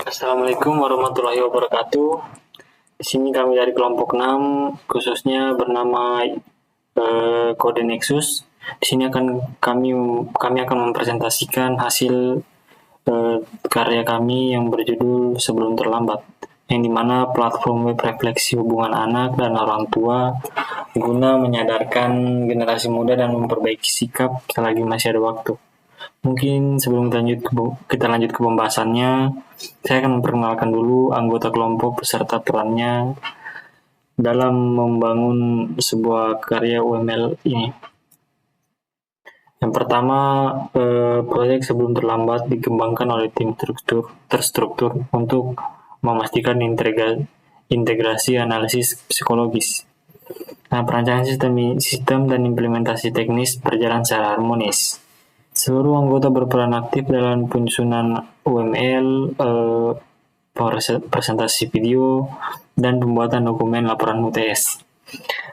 Assalamualaikum warahmatullahi wabarakatuh. Di sini kami dari kelompok 6, khususnya bernama Kode Nexus. Di sini kami akan mempresentasikan hasil karya kami yang berjudul Sebelum Terlambat, yang dimana platform web refleksi hubungan anak dan orang tua guna menyadarkan generasi muda dan memperbaiki sikap selagi masih ada waktu. Mungkin sebelum kita lanjut ke pembahasannya, saya akan memperkenalkan dulu anggota kelompok beserta perannya dalam membangun sebuah karya UML ini. Yang pertama, proyek Sebelum Terlambat dikembangkan oleh tim terstruktur untuk memastikan integrasi analisis psikologis. Nah, perancangan sistem dan implementasi teknis berjalan secara harmonis. Seluruh anggota berperan aktif dalam penyusunan UML, presentasi video, dan pembuatan dokumen laporan UTS.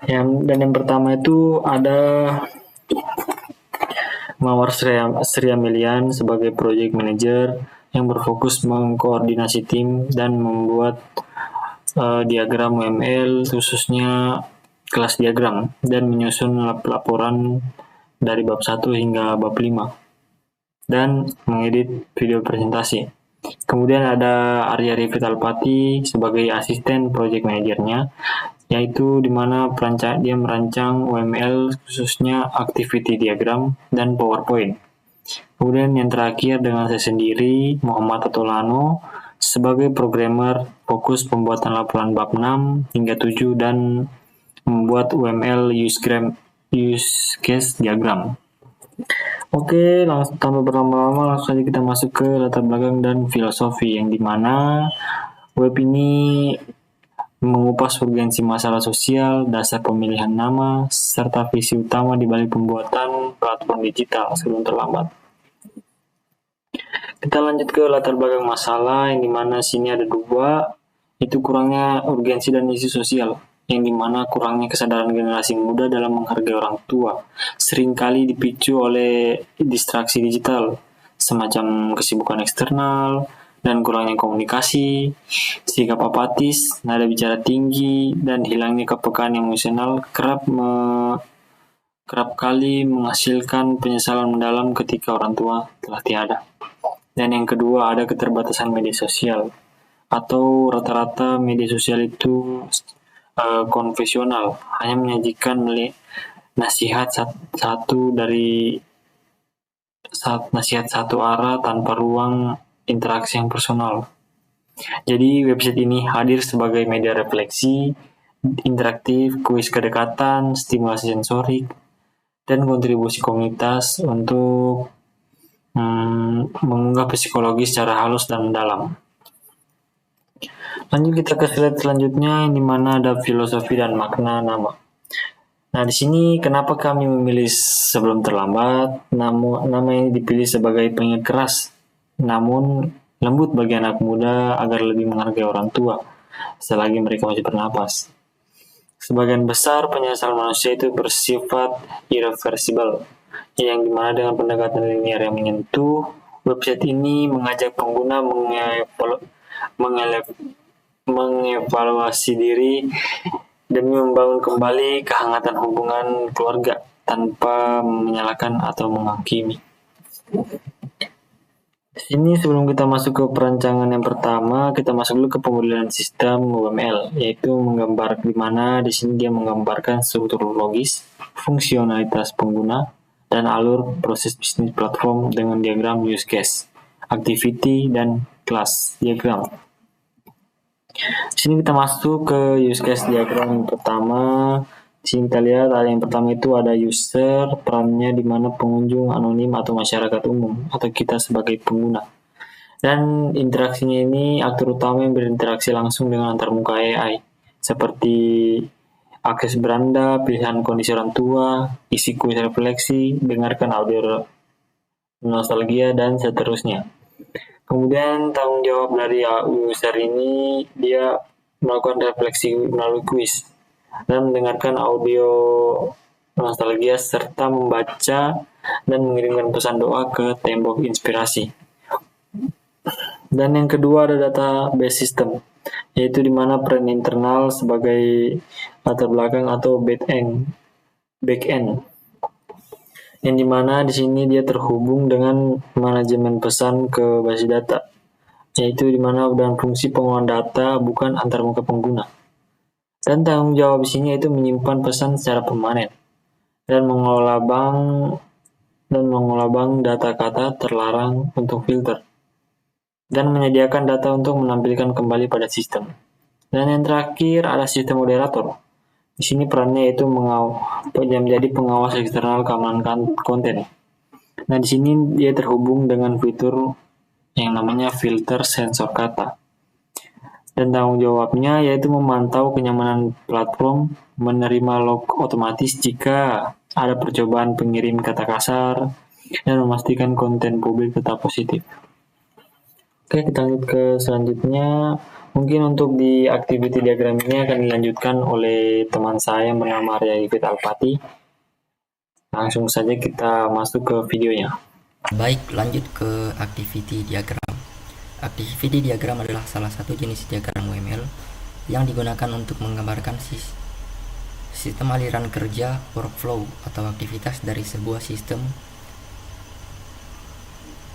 Yang pertama itu ada Mawar Sri Amelian sebagai project manager yang berfokus mengkoordinasi tim dan membuat diagram UML, khususnya kelas diagram, dan menyusun laporan dari bab 1 hingga bab 5 dan mengedit video presentasi. Kemudian ada Arya Vitalpati sebagai asisten project manajernya, yaitu di mana dia merancang UML khususnya activity diagram dan PowerPoint. Kemudian yang terakhir dengan saya sendiri, Muhammad Atolano sebagai programmer, fokus pembuatan laporan bab 6 hingga 7 dan membuat UML use case diagram. Oke, tanpa berlama-lama langsung saja kita masuk ke latar belakang dan filosofi, yang dimana web ini mengupas urgensi masalah sosial, dasar pemilihan nama, serta visi utama di balik pembuatan platform digital sebelum terlambat. Kita lanjut ke latar belakang masalah, yang dimana sini ada 2, itu kurangnya urgensi dan isu sosial, yang dimana kurangnya kesadaran generasi muda dalam menghargai orang tua seringkali dipicu oleh distraksi digital, semacam kesibukan eksternal dan kurangnya komunikasi, sikap apatis, nada bicara tinggi, dan hilangnya kepekaan emosional kerap kali menghasilkan penyesalan mendalam ketika orang tua telah tiada. Dan yang kedua ada keterbatasan media sosial, atau rata-rata media sosial itu konvensional, hanya menyajikan nasihat satu arah tanpa ruang interaksi yang personal. Jadi website ini hadir sebagai media refleksi, interaktif, kuis kedekatan, stimulasi sensorik, dan kontribusi komunitas untuk mengunggah psikologi secara halus dan mendalam. Lanjut kita ke slide selanjutnya, di mana ada filosofi dan makna nama. Nah, di sini kenapa kami memilih Sebelum Terlambat? Nama ini dipilih sebagai pengingat keras, namun lembut bagi anak muda agar lebih menghargai orang tua selagi mereka masih bernapas. Sebagian besar penyesalan manusia itu bersifat irreversible, yang dimana dengan pendekatan linear yang menyentuh, website ini mengajak pengguna mengevaluasi diri demi membangun kembali kehangatan hubungan keluarga tanpa menyalahkan atau menghakimi. Sini sebelum kita masuk ke perancangan yang pertama, kita masuk dulu ke pemodelan sistem UML, yaitu di mana di sini dia menggambarkan struktur logis, fungsionalitas pengguna, dan alur proses bisnis platform dengan diagram use case, activity, dan class diagram. Di sini kita masuk ke use case diagram yang pertama. Di sini kita lihat yang pertama itu ada user, perannya di mana pengunjung anonim atau masyarakat umum atau kita sebagai pengguna. Dan interaksinya ini aktor utama yang berinteraksi langsung dengan antarmuka AI, seperti akses beranda, pilihan kondisi orang tua, isi kuis refleksi, dengarkan audio nostalgia, dan seterusnya. Kemudian tanggung jawab dari user ini, dia melakukan refleksi melalui kuis dan mendengarkan audio nostalgia serta membaca dan mengirimkan pesan doa ke tembok inspirasi. Dan yang kedua ada database system, yaitu di mana peran internal sebagai latar belakang atau back-end, yang dimana di sini dia terhubung dengan manajemen pesan ke basis data, yaitu di mana dan fungsi pengolahan data bukan antarmuka pengguna. Dan tanggung jawab di sini yaitu menyimpan pesan secara permanen dan mengelola bank data kata terlarang untuk filter dan menyediakan data untuk menampilkan kembali pada sistem. Dan yang terakhir ada sistem moderator. Di sini perannya yaitu menjadi pengawas eksternal keamanan konten. Nah, di sini dia terhubung dengan fitur yang namanya filter sensor kata. Dan tanggung jawabnya yaitu memantau kenyamanan platform, menerima log otomatis jika ada percobaan pengirim kata kasar, dan memastikan konten publik tetap positif. Oke, kita lanjut ke selanjutnya. Mungkin untuk di activity diagram ini akan dilanjutkan oleh teman saya yang bernama Arya Yvit Alpati. Langsung saja kita masuk ke videonya. Baik, lanjut ke activity diagram. Activity diagram adalah salah satu jenis diagram UML yang digunakan untuk menggambarkan sistem aliran kerja, workflow, atau aktivitas dari sebuah sistem.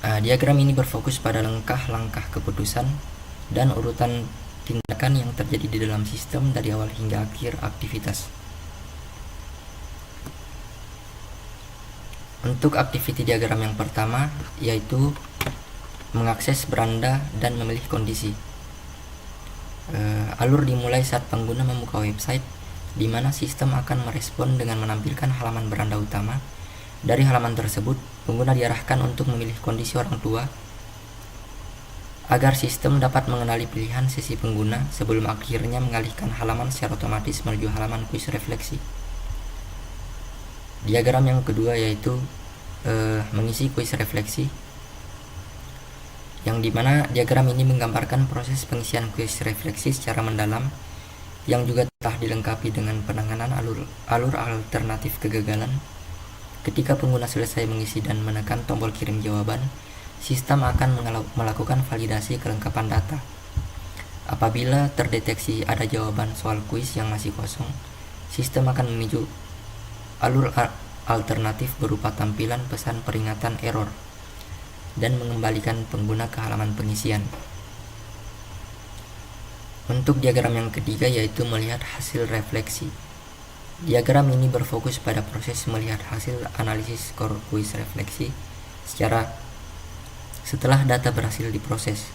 Diagram ini berfokus pada langkah-langkah keputusan dan urutan tindakan yang terjadi di dalam sistem dari awal hingga akhir aktivitas. Untuk activity diagram yang pertama yaitu mengakses beranda dan memilih kondisi. Alur dimulai saat pengguna membuka website, di mana sistem akan merespon dengan menampilkan halaman beranda utama. Dari halaman tersebut, pengguna diarahkan untuk memilih kondisi orang tua agar sistem dapat mengenali pilihan sesi pengguna sebelum akhirnya mengalihkan halaman secara otomatis menuju halaman kuis refleksi. Diagram yang kedua yaitu mengisi kuis refleksi, yang dimana diagram ini menggambarkan proses pengisian kuis refleksi secara mendalam yang juga telah dilengkapi dengan penanganan alur alternatif kegagalan. Ketika pengguna selesai mengisi dan menekan tombol kirim jawaban, sistem akan melakukan validasi kelengkapan data. Apabila terdeteksi ada jawaban soal kuis yang masih kosong, sistem akan memicu alur alternatif berupa tampilan pesan peringatan error dan mengembalikan pengguna ke halaman pengisian. Untuk diagram yang ketiga yaitu melihat hasil refleksi. Diagram ini berfokus pada proses melihat hasil analisis skor kuis refleksi setelah data berhasil diproses.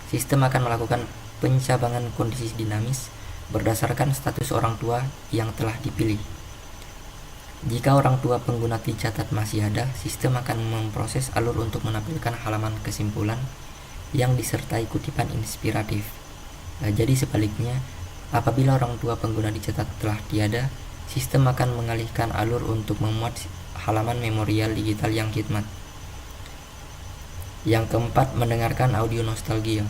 Sistem akan melakukan pencabangan kondisi dinamis berdasarkan status orang tua yang telah dipilih. Jika orang tua pengguna dicatat masih ada, sistem akan memproses alur untuk menampilkan halaman kesimpulan yang disertai kutipan inspiratif. Jadi sebaliknya, apabila orang tua pengguna dicatat telah tiada, sistem akan mengalihkan alur untuk memuat halaman memorial digital yang khidmat. Yang keempat, mendengarkan audio nostalgia.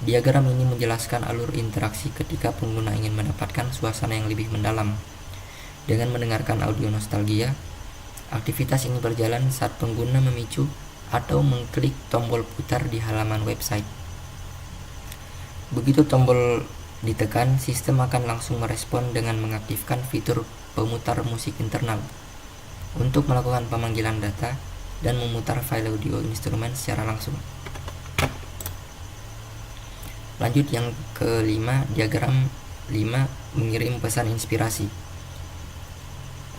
Diagram ini menjelaskan alur interaksi ketika pengguna ingin mendapatkan suasana yang lebih mendalam. Dengan mendengarkan audio nostalgia, aktivitas ini berjalan saat pengguna memicu atau mengklik tombol putar di halaman website. Begitu tombol ditekan, sistem akan langsung merespon dengan mengaktifkan fitur pemutar musik internal untuk melakukan pemanggilan data dan memutar file audio instrumen secara langsung. Lanjut yang kelima, diagram 5 mengirim pesan inspirasi.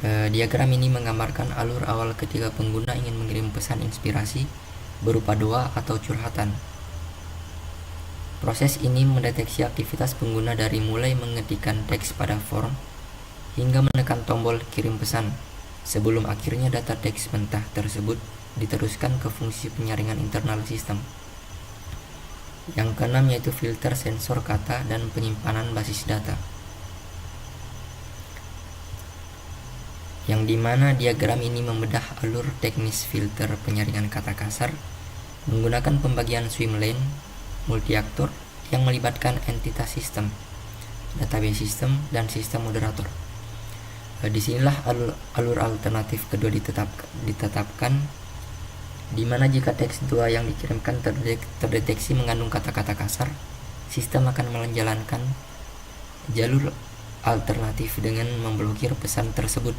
Diagram ini menggambarkan alur awal ketika pengguna ingin mengirim pesan inspirasi berupa doa atau curhatan. Proses ini mendeteksi aktivitas pengguna dari mulai mengetikkan teks pada form hingga menekan tombol kirim pesan sebelum akhirnya data teks mentah tersebut diteruskan ke fungsi penyaringan internal sistem. Yang keenam yaitu filter sensor kata dan penyimpanan basis data, yang dimana diagram ini membedah alur teknis filter penyaringan kata kasar menggunakan pembagian swim lane multi-aktor yang melibatkan entitas sistem, database system, dan sistem moderator. Disinilah alur alternatif kedua ditetapkan, di mana jika teks 2 yang dikirimkan terdeteksi mengandung kata-kata kasar, sistem akan menjalankan jalur alternatif dengan memblokir pesan tersebut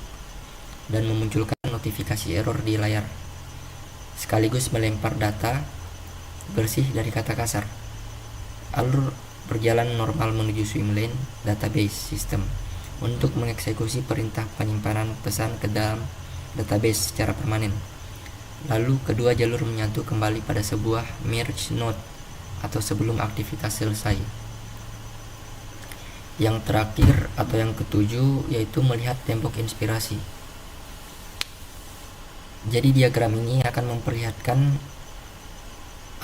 dan memunculkan notifikasi error di layar, sekaligus melempar data bersih dari kata kasar. Alur berjalan normal menuju swim lane database system untuk mengeksekusi perintah penyimpanan pesan ke dalam database secara permanen. Lalu kedua jalur menyatu kembali pada sebuah merge node atau sebelum aktivitas selesai. Yang terakhir atau yang ketujuh yaitu melihat tembok inspirasi. Jadi diagram ini akan memperlihatkan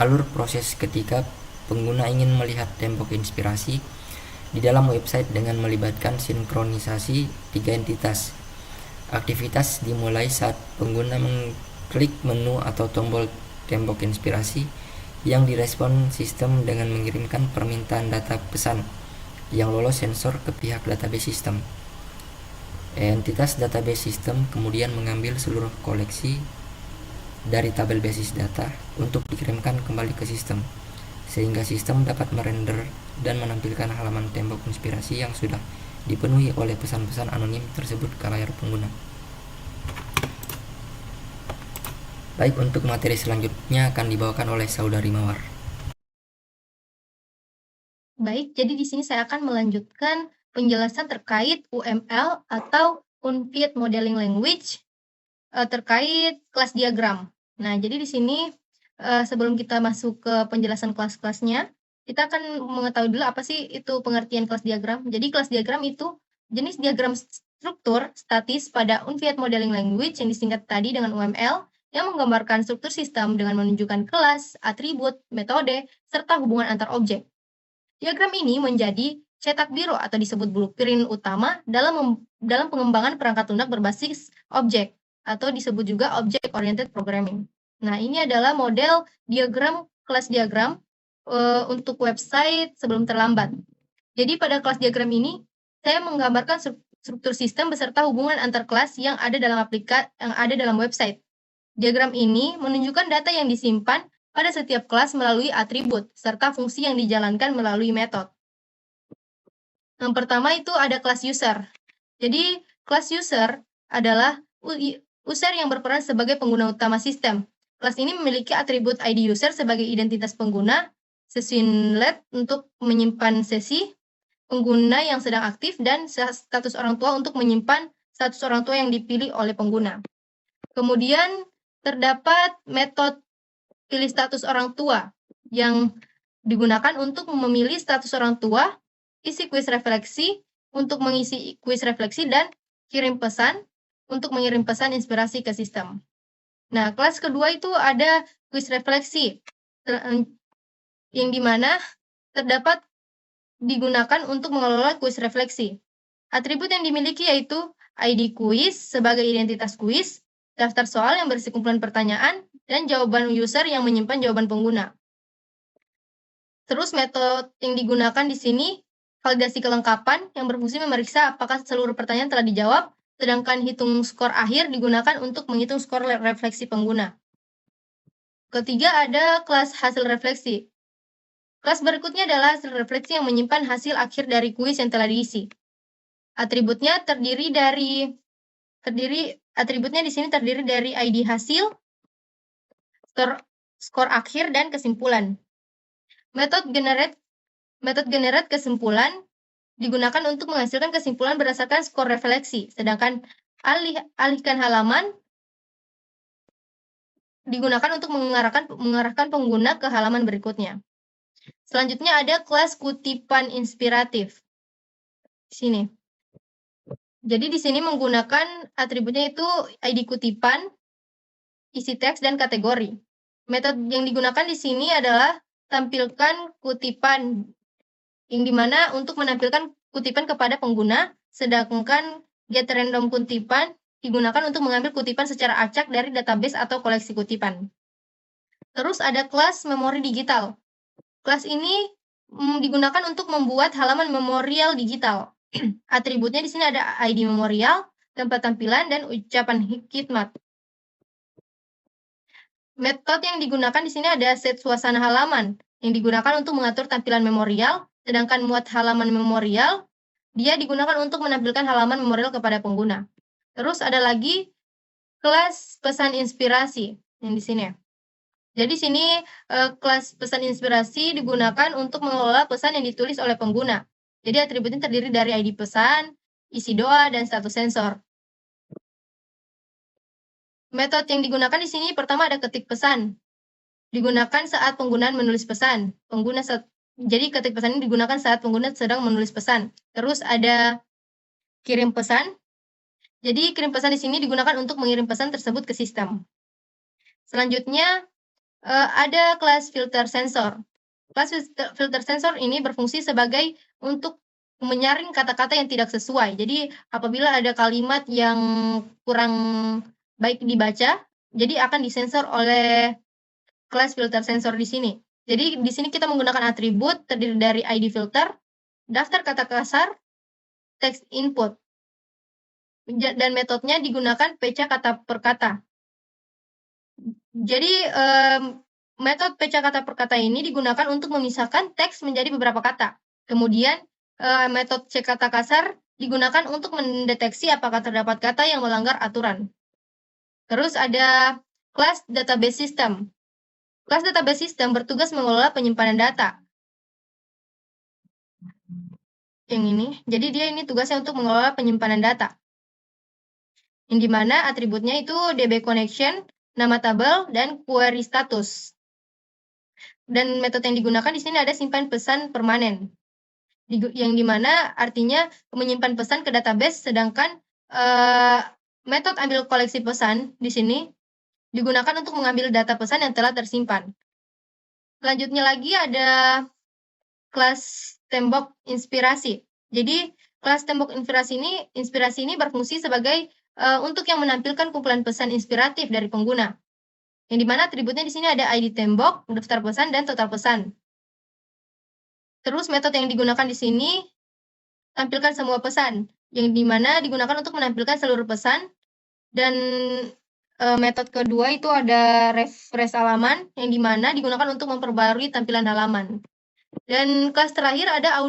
alur proses ketika pengguna ingin melihat tembok inspirasi di dalam website dengan melibatkan sinkronisasi 3 entitas. Aktivitas dimulai saat pengguna mengklik menu atau tombol tembok inspirasi yang direspon sistem dengan mengirimkan permintaan data pesan yang lolos sensor ke pihak database system. Entitas database system kemudian mengambil seluruh koleksi dari tabel basis data untuk dikirimkan kembali ke sistem, sehingga sistem dapat merender dan menampilkan halaman tembok inspirasi yang sudah dipenuhi oleh pesan-pesan anonim tersebut ke layar pengguna. Baik, untuk materi selanjutnya akan dibawakan oleh Saudari Mawar. Baik, jadi di sini saya akan melanjutkan penjelasan terkait UML atau Unified Modeling Language terkait kelas diagram. Nah, jadi di sini sebelum kita masuk ke penjelasan kelas-kelasnya, kita akan mengetahui dulu apa sih itu pengertian kelas diagram. Jadi kelas diagram itu jenis diagram struktur statis pada Unified Modeling Language yang disingkat tadi dengan UML yang menggambarkan struktur sistem dengan menunjukkan kelas, atribut, metode, serta hubungan antar objek. Diagram ini menjadi cetak biru atau disebut blueprint utama dalam pengembangan perangkat lunak berbasis objek atau disebut juga object oriented programming. Nah, ini adalah model diagram kelas diagram untuk website sebelum terlambat. Jadi pada kelas diagram ini saya menggambarkan struktur sistem beserta hubungan antar kelas yang ada dalam website. Diagram ini menunjukkan data yang disimpan pada setiap kelas melalui atribut, serta fungsi yang dijalankan melalui metode. Yang pertama itu ada kelas user. Jadi, kelas user adalah user yang berperan sebagai pengguna utama sistem. Kelas ini memiliki atribut ID user sebagai identitas pengguna, sesi inlet untuk menyimpan sesi, pengguna yang sedang aktif, dan status orang tua untuk menyimpan status orang tua yang dipilih oleh pengguna. Kemudian, terdapat metode pilih status orang tua yang digunakan untuk memilih status orang tua, isi kuis refleksi untuk mengisi kuis refleksi, dan kirim pesan untuk mengirim pesan inspirasi ke sistem. Nah, kelas kedua itu ada kuis refleksi yang dimana terdapat digunakan untuk mengelola kuis refleksi. Atribut yang dimiliki yaitu ID kuis sebagai identitas kuis, daftar soal yang berisi kumpulan pertanyaan, dan jawaban user yang menyimpan jawaban pengguna. Terus metode yang digunakan di sini validasi kelengkapan yang berfungsi memeriksa apakah seluruh pertanyaan telah dijawab, sedangkan hitung skor akhir digunakan untuk menghitung skor refleksi pengguna. Ketiga ada kelas hasil refleksi. Kelas berikutnya adalah hasil refleksi yang menyimpan hasil akhir dari kuis yang telah diisi. Atributnya atributnya di sini terdiri dari ID hasil, skor akhir, dan kesimpulan. Metode generate kesimpulan digunakan untuk menghasilkan kesimpulan berdasarkan skor refleksi, sedangkan alihkan halaman digunakan untuk mengarahkan pengguna ke halaman berikutnya. Selanjutnya ada kelas kutipan inspiratif. Sini. Jadi di sini menggunakan atributnya itu ID kutipan, isi teks, dan kategori. Metode yang digunakan di sini adalah tampilkan kutipan, yang dimana untuk menampilkan kutipan kepada pengguna, sedangkan get random kutipan digunakan untuk mengambil kutipan secara acak dari database atau koleksi kutipan. Terus ada kelas memori digital. Kelas ini digunakan untuk membuat halaman memorial digital. Atributnya di sini ada ID memorial, tempat tampilan, dan ucapan khidmat. Metode yang digunakan di sini ada set suasana halaman yang digunakan untuk mengatur tampilan memorial, sedangkan muat halaman memorial dia digunakan untuk menampilkan halaman memorial kepada pengguna. Terus ada lagi kelas pesan inspirasi yang di sini. Jadi sini kelas pesan inspirasi digunakan untuk mengelola pesan yang ditulis oleh pengguna. Jadi atributnya terdiri dari ID pesan, isi doa, dan status sensor. Metode yang digunakan di sini pertama ada ketik pesan. Digunakan saat penggunaan menulis pesan. Jadi ketik pesan ini digunakan saat pengguna sedang menulis pesan. Terus ada kirim pesan. Jadi kirim pesan di sini digunakan untuk mengirim pesan tersebut ke sistem. Selanjutnya ada kelas filter sensor. Kelas filter sensor ini berfungsi sebagai untuk menyaring kata-kata yang tidak sesuai. Jadi apabila ada kalimat yang kurang baik dibaca, jadi akan disensor oleh kelas filter sensor di sini. Jadi di sini kita menggunakan atribut terdiri dari ID filter, daftar kata kasar, text input. Dan metodenya digunakan peca kata per kata. Jadi metode peca kata per kata ini digunakan untuk memisahkan teks menjadi beberapa kata. Kemudian metode cek kata kasar digunakan untuk mendeteksi apakah terdapat kata yang melanggar aturan. Terus ada kelas database system. Kelas database system bertugas mengelola penyimpanan data. Yang ini, jadi dia ini tugasnya untuk mengelola penyimpanan data. Yang dimana atributnya itu DB connection, nama tabel, dan query status. Dan metode yang digunakan di sini ada simpan pesan permanen. Yang dimana artinya menyimpan pesan ke database, sedangkan metode ambil koleksi pesan di sini digunakan untuk mengambil data pesan yang telah tersimpan. Selanjutnya lagi ada kelas tembok inspirasi. Jadi kelas tembok inspirasi ini berfungsi sebagai untuk yang menampilkan kumpulan pesan inspiratif dari pengguna. Yang dimana atributnya di sini ada ID tembok, daftar pesan, dan total pesan. Terus metode yang digunakan di sini tampilkan semua pesan, yang dimana digunakan untuk menampilkan seluruh pesan. Dan metode kedua itu ada refresh halaman, yang dimana digunakan untuk memperbarui tampilan halaman. Dan kelas terakhir ada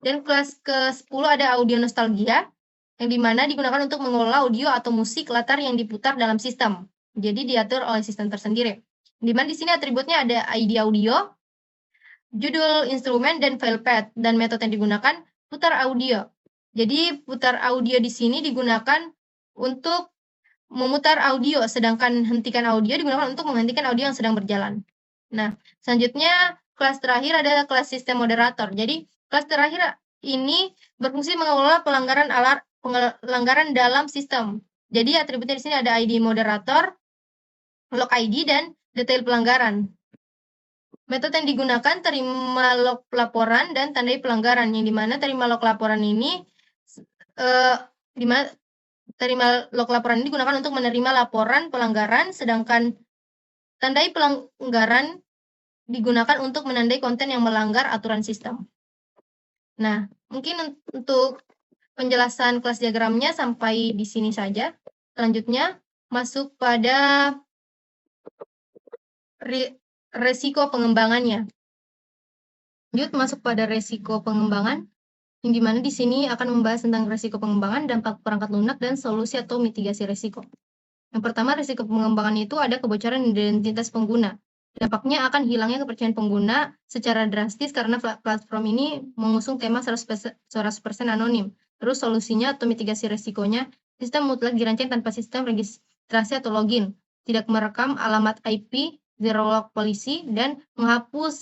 dan kelas ke-10 ada audio nostalgia, yang dimana digunakan untuk mengelola audio atau musik latar yang diputar dalam sistem. Jadi diatur oleh sistem tersendiri. Dimana di sini atributnya ada ID audio, judul instrumen, dan file path. Dan metode yang digunakan putar audio. Jadi putar audio di sini digunakan untuk memutar audio, sedangkan hentikan audio digunakan untuk menghentikan audio yang sedang berjalan. Nah, selanjutnya kelas terakhir adalah kelas sistem moderator. Jadi kelas terakhir ini berfungsi mengelola pelanggaran dalam sistem. Jadi atributnya di sini ada ID moderator, log ID, dan detail pelanggaran. Metode yang digunakan terima log laporan dan tandai pelanggaran, yang dimana terima log laporan ini terima log laporan ini digunakan untuk menerima laporan pelanggaran, sedangkan tandai pelanggaran digunakan untuk menandai konten yang melanggar aturan sistem. Nah, mungkin untuk penjelasan kelas diagramnya sampai di sini saja. Selanjutnya masuk pada resiko pengembangannya. Lanjut masuk pada resiko pengembangan, yang dimana di sini akan membahas tentang resiko pengembangan, dampak perangkat lunak, dan solusi atau mitigasi resiko. Yang pertama, resiko pengembangan itu ada kebocoran identitas pengguna. Dampaknya akan hilangnya kepercayaan pengguna secara drastis karena platform ini mengusung tema 100% anonim. Terus solusinya atau mitigasi resikonya, sistem mutlak dirancang tanpa sistem registrasi atau login, tidak merekam alamat IP, zero log policy, dan menghapus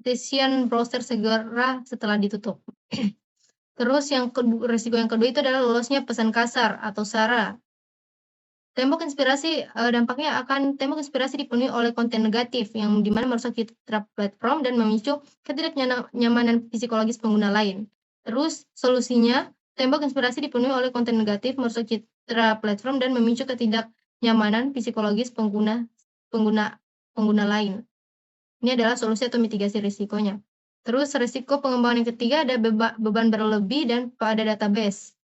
session browser segera setelah ditutup. Terus resiko yang kedua itu adalah lolosnya pesan kasar atau SARA. Tembok inspirasi tembok inspirasi dipenuhi oleh konten negatif yang dimana merusak citra platform dan memicu ketidaknyamanan psikologis pengguna lain. Terus solusinya, tembok inspirasi dipenuhi oleh konten negatif, merusak citra platform dan memicu ketidaknyamanan psikologis pengguna lain. Ini adalah solusi atau mitigasi risikonya. Terus resiko pengembangan yang ketiga ada beban berlebih dan pada database.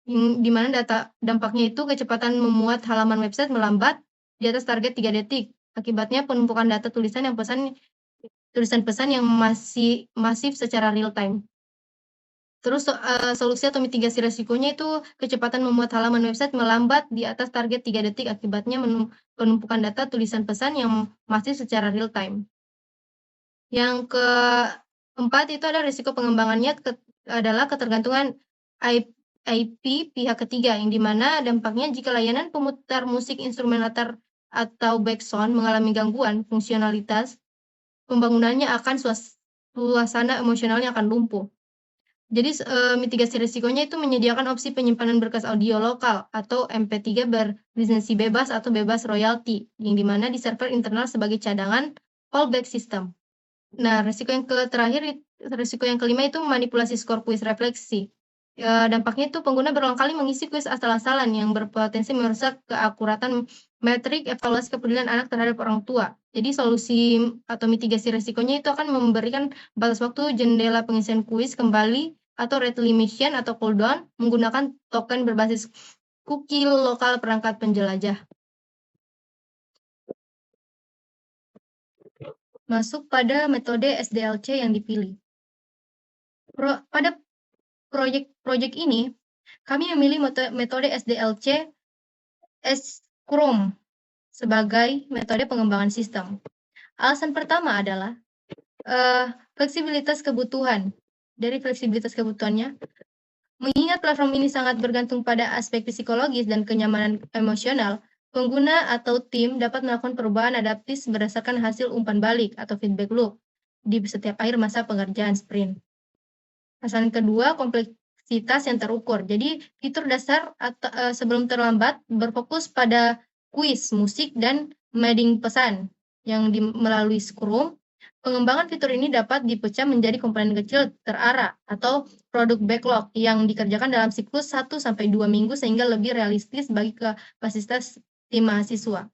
Di mana dampaknya itu kecepatan memuat halaman website melambat, di atas target 3 detik. Akibatnya penumpukan data tulisan pesan yang masih masif secara real time. Terus solusi atau mitigasi resikonya itu kecepatan membuat halaman website melambat di atas target 3 detik akibatnya penumpukan data tulisan pesan yang masif secara real time. Yang keempat itu ada risiko pengembangannya adalah ketergantungan IP pihak ketiga, yang dimana dampaknya jika layanan pemutar musik instrumen latar atau background mengalami gangguan fungsionalitas, pembangunannya akan suasana emosionalnya akan lumpuh. Jadi mitigasi risikonya itu menyediakan opsi penyimpanan berkas audio lokal atau MP3 berlisensi bebas atau bebas royalti, yang dimana di server internal sebagai cadangan fallback system. Nah, risiko yang kelima itu manipulasi skor kuis refleksi. Dampaknya itu pengguna berulang kali mengisi kuis asal-asalan yang berpotensi merusak keakuratan metrik evaluasi kepedulian anak terhadap orang tua. Jadi solusi atau mitigasi risikonya itu akan memberikan batas waktu jendela pengisian kuis kembali atau rate limitation atau cooldown menggunakan token berbasis cookie lokal perangkat penjelajah. Masuk pada metode SDLC yang dipilih. Pada proyek ini, kami memilih metode SDLC Scrum sebagai metode pengembangan sistem. Alasan pertama adalah fleksibilitas kebutuhan. Dari fleksibilitas kebutuhannya, mengingat platform ini sangat bergantung pada aspek psikologis dan kenyamanan emosional, pengguna atau tim dapat melakukan perubahan adaptif berdasarkan hasil umpan balik atau feedback loop di setiap akhir masa pengerjaan sprint. Alasan kedua, kompleksitas yang terukur. Jadi, fitur dasar sebelum terlambat berfokus pada kuis, musik, dan mapping pesan yang melalui Scrum. Pengembangan fitur ini dapat dipecah menjadi komponen kecil terarah atau produk backlog yang dikerjakan dalam siklus 1-2 minggu sehingga lebih realistis bagi kapasitas tim mahasiswa.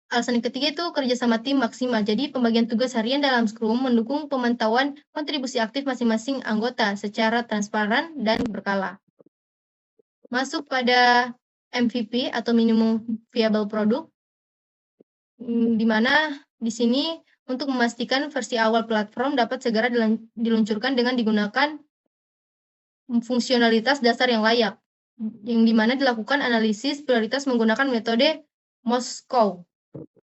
Alasan yang ketiga itu kerjasama tim maksimal. Jadi pembagian tugas harian dalam Scrum mendukung pemantauan kontribusi aktif masing-masing anggota secara transparan dan berkala. Masuk pada MVP atau minimum viable product, di mana di sini untuk memastikan versi awal platform dapat segera diluncurkan dengan digunakan fungsionalitas dasar yang layak, yang dimana dilakukan analisis prioritas menggunakan metode Moscow,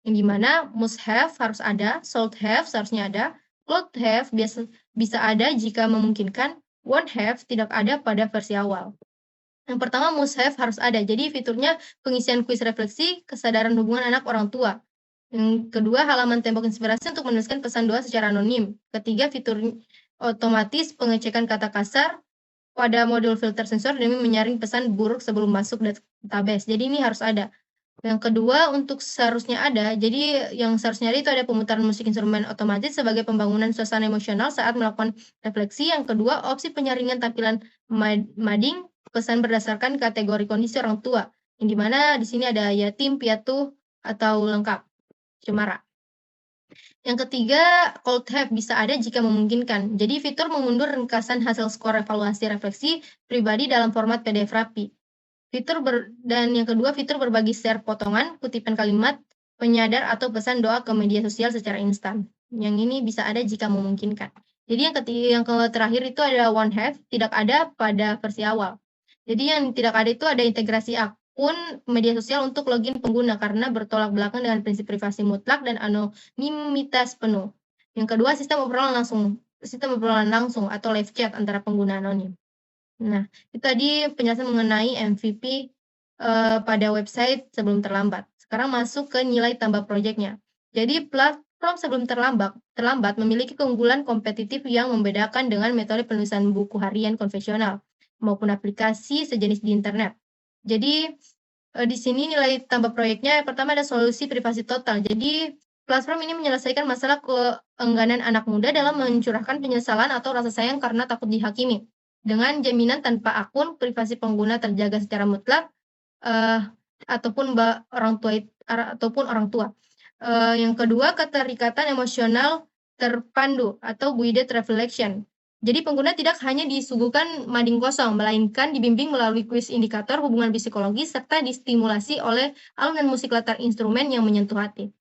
yang dimana must have harus ada, should have seharusnya ada, could have bisa ada jika memungkinkan, won't have tidak ada pada versi awal. Yang pertama, must have harus ada. Jadi fiturnya pengisian kuis refleksi, kesadaran hubungan anak orang tua. Yang kedua, halaman tembok inspirasi untuk menuliskan pesan doa secara anonim. Ketiga, fitur otomatis pengecekan kata kasar pada modul filter sensor demi menyaring pesan buruk sebelum masuk database. Jadi ini harus ada. Yang kedua, untuk seharusnya ada, jadi yang seharusnya ada itu ada pemutaran musik instrumen otomatis sebagai pembangunan suasana emosional saat melakukan refleksi. Yang kedua, opsi penyaringan tampilan mading pesan berdasarkan kategori kondisi orang tua, yang dimana di sini ada yatim, piatu, atau lengkap, cemara. Yang ketiga, could have bisa ada jika memungkinkan. Jadi fitur mengundur ringkasan hasil skor evaluasi refleksi pribadi dalam format PDF rapi. Dan yang kedua, fitur berbagi share potongan, kutipan kalimat, penyadar atau pesan doa ke media sosial secara instan. Yang ini bisa ada jika memungkinkan. Jadi yang terakhir itu ada one have, tidak ada pada versi awal. Jadi yang tidak ada itu ada integrasi akun media sosial untuk login pengguna karena bertolak belakang dengan prinsip privasi mutlak dan anonimitas penuh. Yang kedua, sistem obrolan langsung atau live chat antara pengguna anonim. Nah, itu tadi penjelasan mengenai MVP pada website sebelum terlambat. Sekarang masuk ke nilai tambah proyeknya. Jadi platform sebelum terlambat memiliki keunggulan kompetitif yang membedakan dengan metode penulisan buku harian konvensional maupun aplikasi sejenis di internet. Jadi di sini nilai tambah proyeknya pertama ada solusi privasi total. Jadi platform ini menyelesaikan masalah keengganan anak muda dalam mencurahkan penyesalan atau rasa sayang karena takut dihakimi. Dengan jaminan tanpa akun, privasi pengguna terjaga secara mutlak, ataupun orang tua. Yang kedua, keterikatan emosional terpandu atau guided reflection. Jadi pengguna tidak hanya disuguhkan mading kosong, melainkan dibimbing melalui kuis indikator hubungan psikologis serta distimulasi oleh alunan musik latar instrumen yang menyentuh hati.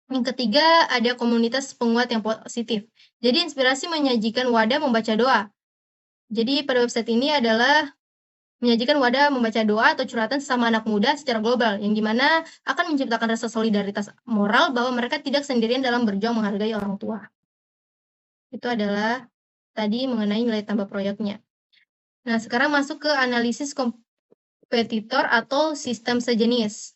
Yang ketiga, ada komunitas penguat yang positif. Jadi inspirasi menyajikan wadah membaca doa. Jadi pada website ini adalah menyajikan wadah membaca doa atau curhatan sesama anak muda secara global, yang dimana akan menciptakan rasa solidaritas moral bahwa mereka tidak sendirian dalam berjuang menghargai orang tua. Itu adalah tadi mengenai nilai tambah proyeknya. Nah, sekarang masuk ke analisis kompetitor atau sistem sejenis.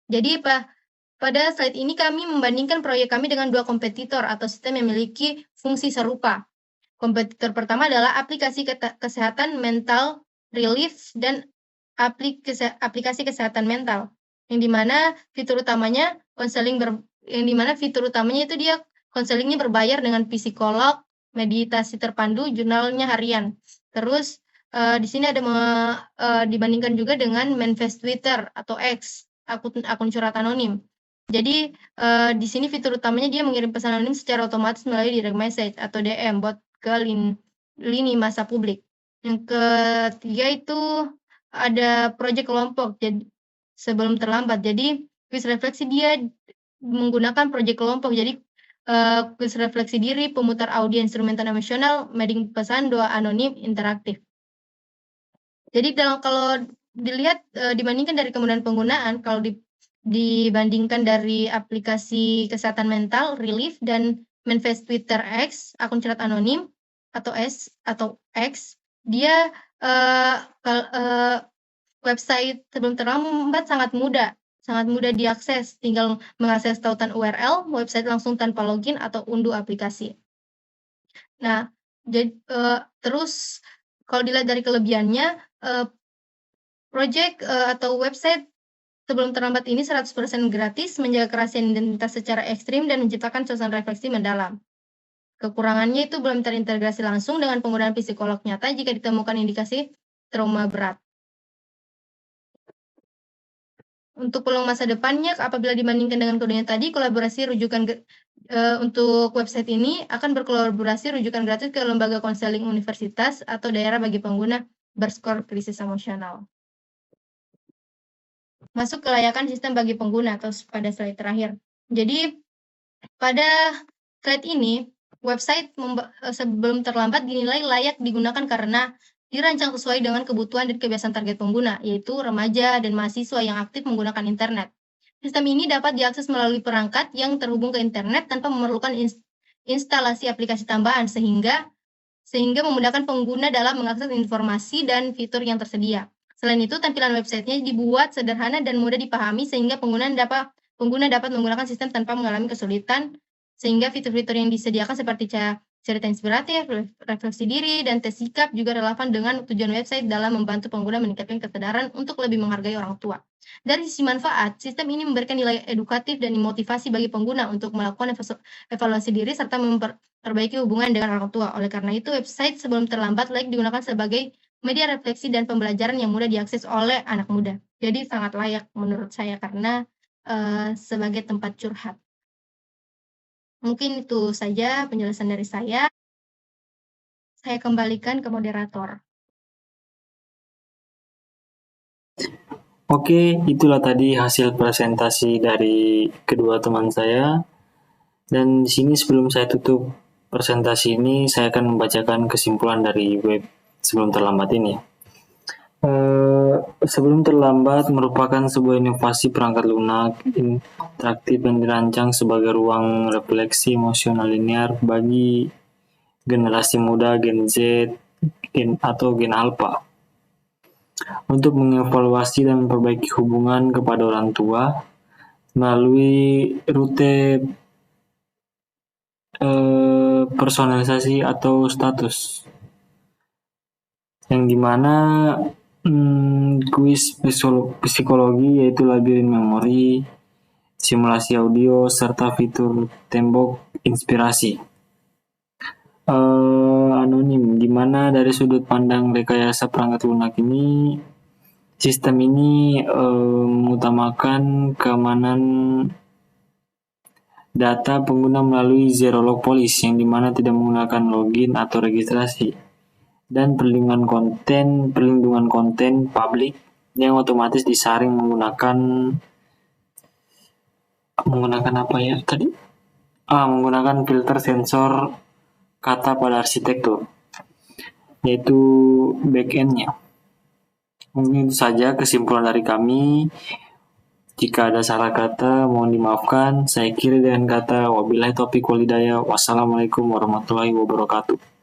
Jadi pada slide ini kami membandingkan proyek kami dengan dua kompetitor atau sistem yang memiliki fungsi serupa. Kompetitor pertama adalah aplikasi kesehatan mental relief dan aplikasi kesehatan mental, yang dimana fitur utamanya itu dia konselingnya berbayar dengan psikolog, meditasi terpandu, jurnalnya harian. Terus di sini ada dibandingkan juga dengan manifest Twitter atau X, akun curhat anonim. Jadi di sini fitur utamanya dia mengirim pesan anonim secara otomatis melalui direct message atau DM buat ke lini masa publik. Yang ketiga itu ada proyek kelompok. Jadi sebelum terlambat. Jadi kuis refleksi dia menggunakan proyek kelompok. Jadi kuis refleksi diri, pemutar audio instrumental emosional, mading pesan, doa anonim, interaktif. Jadi kalau dilihat dibandingkan dari kemudahan penggunaan, kalau dibandingkan dari aplikasi kesehatan mental, Relief, dan manifest Twitter X, akun curhat anonim, atau X, dia website sebelum terlambat sangat mudah diakses, tinggal mengakses tautan URL website langsung tanpa login atau unduh aplikasi. Nah, terus kalau dilihat dari kelebihannya, project atau website sebelum terlambat ini 100% gratis, menjaga kerahasiaan identitas secara ekstrim, dan menciptakan suasana refleksi mendalam. Kekurangannya itu belum terintegrasi langsung dengan penggunaan psikolog nyata jika ditemukan indikasi trauma berat. Untuk peluang masa depannya, apabila dibandingkan dengan kodenya tadi, kolaborasi rujukan untuk website ini akan berkolaborasi rujukan gratis ke lembaga konseling universitas atau daerah bagi pengguna berskor krisis emosional. Masuk kelayakan sistem bagi pengguna atau pada slide terakhir. Jadi pada slide ini, website sebelum terlambat dinilai layak digunakan karena dirancang sesuai dengan kebutuhan dan kebiasaan target pengguna, yaitu remaja dan mahasiswa yang aktif menggunakan internet. Sistem ini dapat diakses melalui perangkat yang terhubung ke internet tanpa memerlukan instalasi aplikasi tambahan, sehingga memudahkan pengguna dalam mengakses informasi dan fitur yang tersedia. Selain itu, tampilan websitenya dibuat sederhana dan mudah dipahami sehingga pengguna dapat menggunakan sistem tanpa mengalami kesulitan, sehingga fitur-fitur yang disediakan seperti cerita inspiratif, refleksi diri, dan tes sikap juga relevan dengan tujuan website dalam membantu pengguna meningkatkan kesadaran untuk lebih menghargai orang tua. Dari sisi manfaat, sistem ini memberikan nilai edukatif dan motivasi bagi pengguna untuk melakukan evaluasi diri serta memperbaiki hubungan dengan orang tua. Oleh karena itu, website sebelum terlambat layak digunakan sebagai media refleksi dan pembelajaran yang mudah diakses oleh anak muda. Jadi sangat layak menurut saya karena sebagai tempat curhat. Mungkin itu saja penjelasan dari saya. Saya kembalikan ke moderator. Oke, itulah tadi hasil presentasi dari kedua teman saya. Dan di sini sebelum saya tutup presentasi ini, saya akan membacakan kesimpulan dari web sebelum terlambat ini. Sebelum terlambat merupakan sebuah inovasi perangkat lunak interaktif yang dirancang sebagai ruang refleksi emosional linear bagi generasi muda, Gen Z, atau Gen Alpha untuk mengevaluasi dan memperbaiki hubungan kepada orang tua melalui rute personalisasi atau status, yang dimana kuis psikologi yaitu labirin memori, simulasi audio, serta fitur tembok inspirasi anonim, dimana dari sudut pandang rekayasa perangkat lunak ini, sistem ini mengutamakan keamanan data pengguna melalui zero log policy yang dimana tidak menggunakan login atau registrasi, dan perlindungan konten publik yang otomatis disaring menggunakan apa ya tadi? Menggunakan filter sensor kata pada arsitektur, yaitu backend-nya. Mungkin itu saja kesimpulan dari kami. Jika ada salah kata, mohon dimaafkan. Saya kira dengan kata wabillahi taufiq wal hidayah. Wassalamualaikum warahmatullahi wabarakatuh.